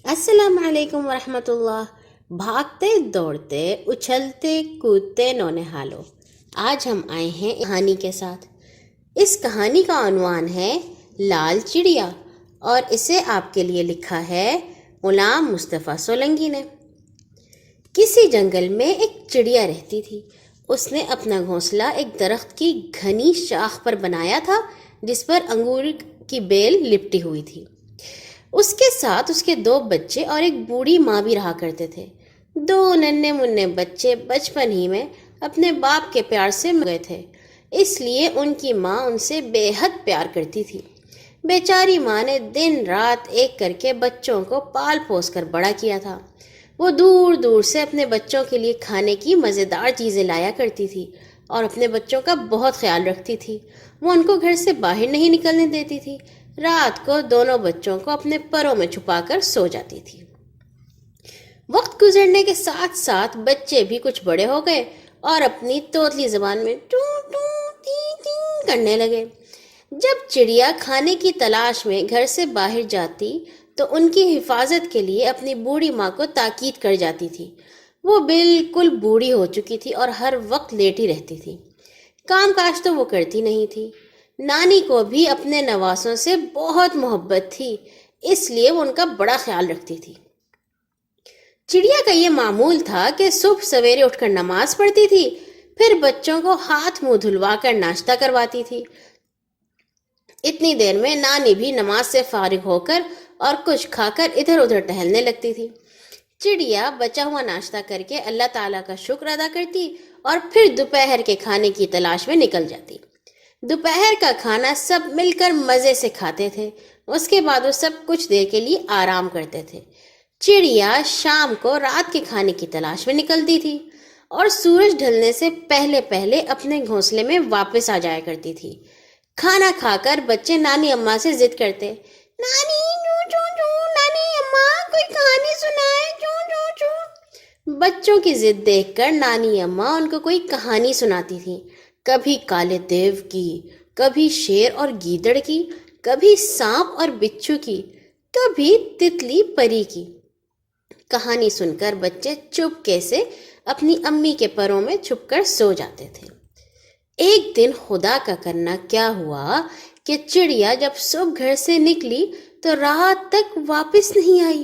السلام علیکم ورحمۃ اللہ۔ بھاگتے دوڑتے اچھلتے کودتے نونہالو، آج ہم آئے ہیں کہانی کے ساتھ۔ اس کہانی کا عنوان ہے لال چڑیا، اور اسے آپ کے لیے لکھا ہے غلام مصطفیٰ سولنگی نے۔ کسی جنگل میں ایک چڑیا رہتی تھی۔ اس نے اپنا گھونسلہ ایک درخت کی گھنی شاخ پر بنایا تھا جس پر انگور کی بیل لپٹی ہوئی تھی۔ اس کے ساتھ اس کے 2 بچے اور ایک بوڑھی ماں بھی رہا کرتے تھے۔ 2 ننھے منھے بچے بچپن ہی میں اپنے باپ کے پیار سے مر گئے تھے، اس لیے ان کی ماں ان سے بے حد پیار کرتی تھی۔ بیچاری ماں نے دن رات ایک کر کے بچوں کو پال پوس کر بڑا کیا تھا۔ وہ دور دور سے اپنے بچوں کے لیے کھانے کی مزیدار چیزیں لایا کرتی تھی اور اپنے بچوں کا بہت خیال رکھتی تھی۔ وہ ان کو گھر سے باہر نہیں نکلنے دیتی تھی۔ رات کو دونوں بچوں کو اپنے پروں میں چھپا کر سو جاتی تھی۔ وقت گزرنے کے ساتھ ساتھ بچے بھی کچھ بڑے ہو گئے اور اپنی توتلی زبان میں ٹو ٹو ٹی ٹی کرنے لگے۔ جب چڑیا کھانے کی تلاش میں گھر سے باہر جاتی تو ان کی حفاظت کے لیے اپنی بوڑھی ماں کو تاکید کر جاتی تھی۔ وہ بالکل بوڑھی ہو چکی تھی اور ہر وقت لیٹی رہتی تھی۔ کام کاج تو وہ کرتی نہیں تھی۔ نانی کو بھی اپنے نواسوں سے بہت محبت تھی، اس لیے وہ ان کا بڑا خیال رکھتی تھی۔ چڑیا کا یہ معمول تھا کہ صبح سویرے اٹھ کر نماز پڑھتی تھی، پھر بچوں کو ہاتھ منہ دھلوا کر ناشتہ کرواتی تھی۔ اتنی دیر میں نانی بھی نماز سے فارغ ہو کر اور کچھ کھا کر ادھر ادھر ٹہلنے لگتی تھی۔ چڑیا بچا ہوا ناشتہ کر کے اللہ تعالیٰ کا شکر ادا کرتی اور پھر دوپہر کے کھانے کی تلاش میں نکل جاتی۔ دوپہر کا کھانا سب مل کر مزے سے کھاتے تھے۔ اس کے بعد وہ سب کچھ دیر کے لیے آرام کرتے تھے۔ چڑیا شام کو رات کے کھانے کی تلاش میں نکلتی تھی اور سورج ڈھلنے سے پہلے پہلے اپنے گھونسلے میں واپس آ جایا کرتی تھی۔ کھانا کھا کر بچے نانی اماں سے ضد کرتے، نانی چو چو چو، نانی اماں کوئی کہانی سنائے چو چو چو۔ بچوں کی ضد دیکھ کر نانی اماں ان کو کوئی کہانی سناتی تھی، کبھی کالے دیو کی، کبھی شیر اور گیدڑ کی، کبھی سانپ اور بچھو کی، کبھی تتلی پری کی۔ کہانی سن کر بچے چپکے سے اپنی امی کے پروں میں چھپ کر سو جاتے تھے۔ ایک دن خدا کا کرنا کیا ہوا کہ چڑیا جب صبح گھر سے نکلی تو رات تک واپس نہیں آئی۔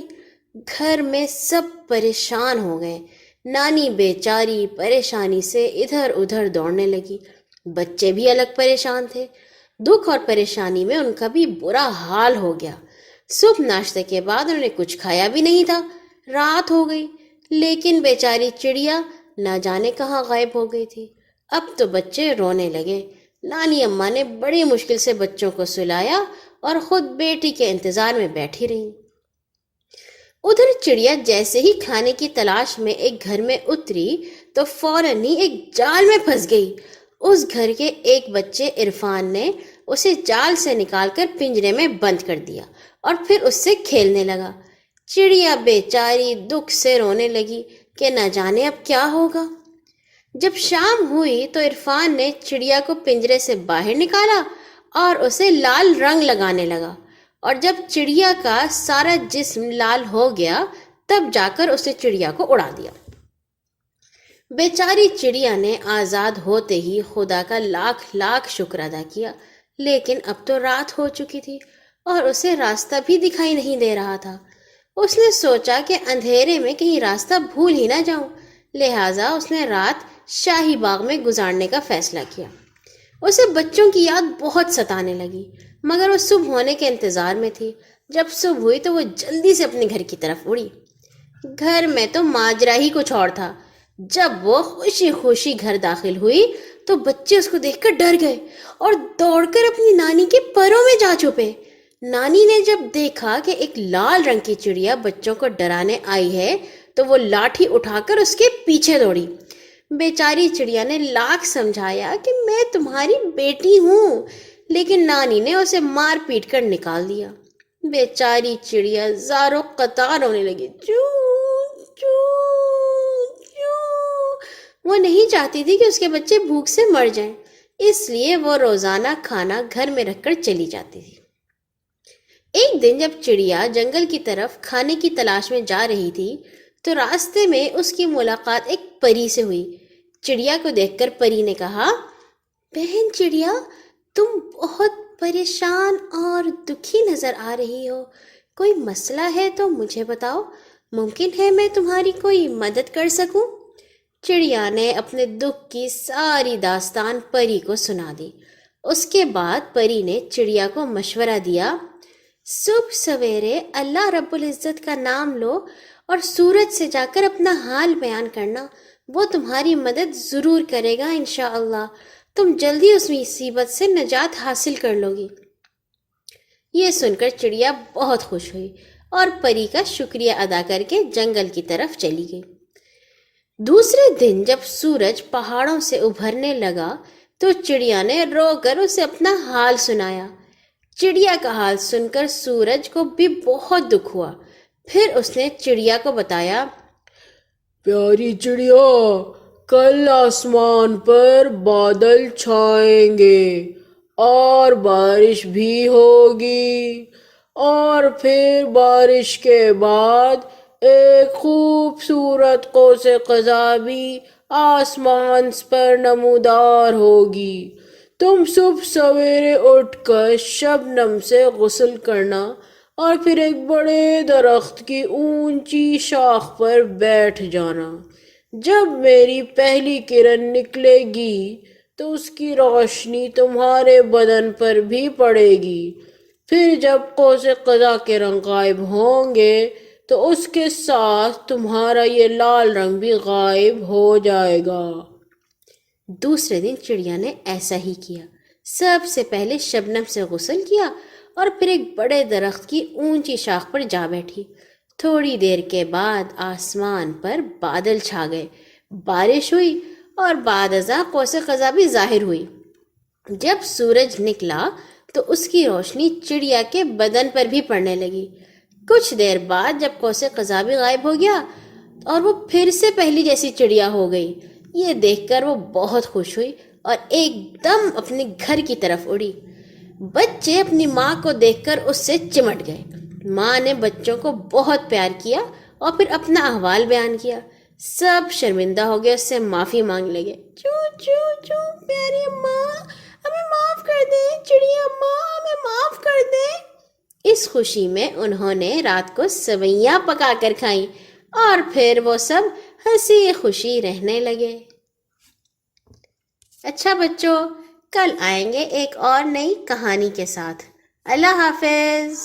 گھر میں سب پریشان ہو گئے۔ نانی بیچاری پریشانی سے ادھر ادھر دوڑنے لگی۔ بچے بھی الگ پریشان تھے۔ دکھ اور پریشانی میں ان کا بھی برا حال ہو گیا۔ صبح ناشتے کے بعد انہوں نے کچھ کھایا بھی نہیں تھا۔ رات ہو گئی، لیکن بیچاری چڑیا نہ جانے کہاں غائب ہو گئی تھی۔ اب تو بچے رونے لگے۔ نانی اماں نے بڑی مشکل سے بچوں کو سلایا اور خود بیٹی کے انتظار میں بیٹھی رہی۔ ادھر چڑیا جیسے ہی کھانے کی تلاش میں ایک گھر میں اتری تو فوراً ہی ایک جال میں پھنس گئی۔ اس گھر کے ایک بچے عرفان نے اسے جال سے نکال کر پنجرے میں بند کر دیا اور پھر اس سے کھیلنے لگا۔ چڑیا بیچاری دکھ سے رونے لگی کہ نہ جانے اب کیا ہوگا۔ جب شام ہوئی تو عرفان نے چڑیا کو پنجرے سے باہر نکالا اور اسے لال رنگ لگانے لگا، اور جب چڑیا کا سارا جسم لال ہو گیا تب جا کر اسے چڑیا کو اڑا دیا۔ بیچاری چڑیا نے آزاد ہوتے ہی خدا کا لاکھ لاکھ شکر ادا کیا، لیکن اب تو رات ہو چکی تھی اور اسے راستہ بھی دکھائی نہیں دے رہا تھا۔ اس نے سوچا کہ اندھیرے میں کہیں راستہ بھول ہی نہ جاؤں، لہٰذا اس نے رات شاہی باغ میں گزارنے کا فیصلہ کیا۔ اسے بچوں کی یاد بہت ستانے لگی، مگر وہ صبح ہونے کے انتظار میں تھی۔ جب صبح ہوئی تو وہ جلدی سے اپنے گھر کی طرف اڑی۔ گھر میں تو ماجرا ہی کچھ اور تھا۔ جب وہ خوشی خوشی گھر داخل ہوئی تو بچے اس کو دیکھ کر ڈر گئے اور دوڑ کر اپنی نانی کے پروں میں جا چھپے۔ نانی نے جب دیکھا کہ ایک لال رنگ کی چڑیا بچوں کو ڈرانے آئی ہے تو وہ لاٹھی اٹھا کر اس کے پیچھے دوڑی۔ بیچاری چڑیا نے لاکھ سمجھایا کہ میں تمہاری بیٹی ہوں، لیکن نانی نے اسے مار پیٹ کر نکال دیا۔ بیچاری چڑیا زاروں قطار رونے لگی، چو چو چو۔ وہ نہیں چاہتی تھی کہ اس کے بچے بھوک سے مر جائیں، اس لیے وہ روزانہ کھانا گھر میں رکھ کر چلی جاتی تھی۔ ایک دن جب چڑیا جنگل کی طرف کھانے کی تلاش میں جا رہی تھی تو راستے میں اس کی ملاقات ایک پری سے ہوئی۔ چڑیا کو دیکھ کر پری نے کہا، بہن چڑیا، تم بہت پریشان اور دکھی نظر آ رہی ہو، کوئی مسئلہ ہے تو مجھے بتاؤ، ممکن ہے میں تمہاری کوئی مدد کر سکوں۔ چڑیا نے اپنے دکھ کی ساری داستان پری کو سنا دی۔ اس کے بعد پری نے چڑیا کو مشورہ دیا، صبح سویرے اللہ رب العزت کا نام لو اور سورج سے جا کر اپنا حال بیان کرنا، وہ تمہاری مدد ضرور کرے گا انشاءاللہ، تم جلدی اس مصیبت سے نجات حاصل کر لو گی۔ یہ سن کر چڑیا بہت خوش ہوئی اور پری کا شکریہ ادا کر کے جنگل کی طرف چلی گئی۔ دوسرے دن جب سورج پہاڑوں سے ابھرنے لگا تو چڑیا نے رو کر اسے اپنا حال سنایا۔ چڑیا کا حال سن کر سورج کو بھی بہت دکھ ہوا۔ پھر اس نے چڑیا کو بتایا، پیاری چڑیا، کل آسمان پر بادل چھائیں گے اور بارش بھی ہوگی، اور پھر بارش کے بعد ایک خوبصورت قوس قزح آسمان پر نمودار ہوگی۔ تم صبح سویرے اٹھ کر شبنم سے غسل کرنا اور پھر ایک بڑے درخت کی اونچی شاخ پر بیٹھ جانا۔ جب میری پہلی کرن نکلے گی تو اس کی روشنی تمہارے بدن پر بھی پڑے گی، پھر جب قوس قزح کے رنگ غائب ہوں گے تو اس کے ساتھ تمہارا یہ لال رنگ بھی غائب ہو جائے گا۔ دوسرے دن چڑیا نے ایسا ہی کیا۔ سب سے پہلے شبنم سے غسل کیا اور پھر ایک بڑے درخت کی اونچی شاخ پر جا بیٹھی۔ تھوڑی دیر کے بعد آسمان پر بادل چھا گئے، بارش ہوئی اور بعد ازاں قوس قزح بھی ظاہر ہوئی۔ جب سورج نکلا تو اس کی روشنی چڑیا کے بدن پر بھی پڑنے لگی۔ کچھ دیر بعد جب قوس قزح بھی غائب ہو گیا اور وہ پھر سے پہلی جیسی چڑیا ہو گئی۔ یہ دیکھ کر وہ بہت خوش ہوئی اور ایک دم اپنے گھر کی طرف اڑی۔ بچے اپنی ماں کو دیکھ کر اس سے چمٹ گئے۔ ماں نے بچوں کو بہت پیار کیا اور پھر اپنا احوال بیان کیا۔ سب شرمندہ ہو گئے، اس سے معافی مانگ لگے۔ چو چو چو پیاری ماں، ہمیں معاف کر دے، چڑیا ماں ہمیں معاف کر دے۔ اس خوشی میں انہوں نے رات کو سویاں پکا کر کھائیں اور پھر وہ سب ہنسی خوشی رہنے لگے۔ اچھا بچوں، کل آئیں گے ایک اور نئی کہانی کے ساتھ۔ اللہ حافظ۔